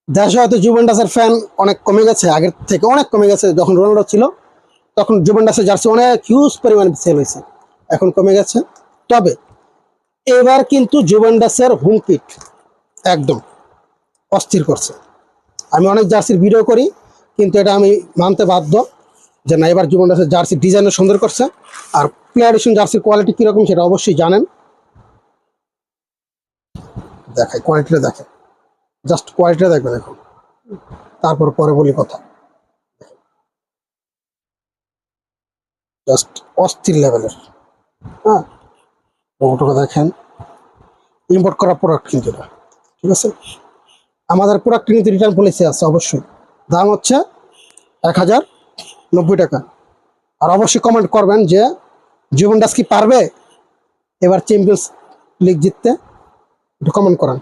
দেশে হয়তো জুভেন্টাসের ফ্যান অনেক কমে গেছে, আগের থেকে অনেক কমে গেছে। যখন রোনাল্ডো ছিল তখন জুভেন্টাসের জার্সি অনেক হিউজ পরিমাণে সেল হয়েছে, এখন কমে গেছে। তবে এবার কিন্তু জুভেন্টাসের হোম কিট একদম অস্থির করছে। আমি অনেক জার্সির ভিডিও করি, কিন্তু এটা আমি মানতে বাধ্য যে না, এবার জুভেন্টাসের জার্সির ডিজাইনও সুন্দর করছে। আর প্লেয়ার এডিশন জার্সির কোয়ালিটি কীরকম সেটা অবশ্যই জানেন। দেখাই কোয়ালিটিটা, দেখেন জাস্ট কোয়ালিটিটা দেখবেন এখন, তারপর পরে বলি কথা। জাস্ট অস্থির লেভেলের। হ্যাঁ, ওটা দেখেন, ইম্পোর্ট করা প্রোডাক্ট কিন্তু এটা, ঠিক আছে। আমাদের প্রোডাক্ট কিন্তু রিটার্ন পলিসি আছে অবশ্যই। দাম হচ্ছে 1090 টাকা। আর অবশ্যই কমেন্ট করবেন যে জুভেন্টাস কি পারবে এবার চ্যাম্পিয়ন্স লিগ জিততে, একটু কমেন্ট করেন।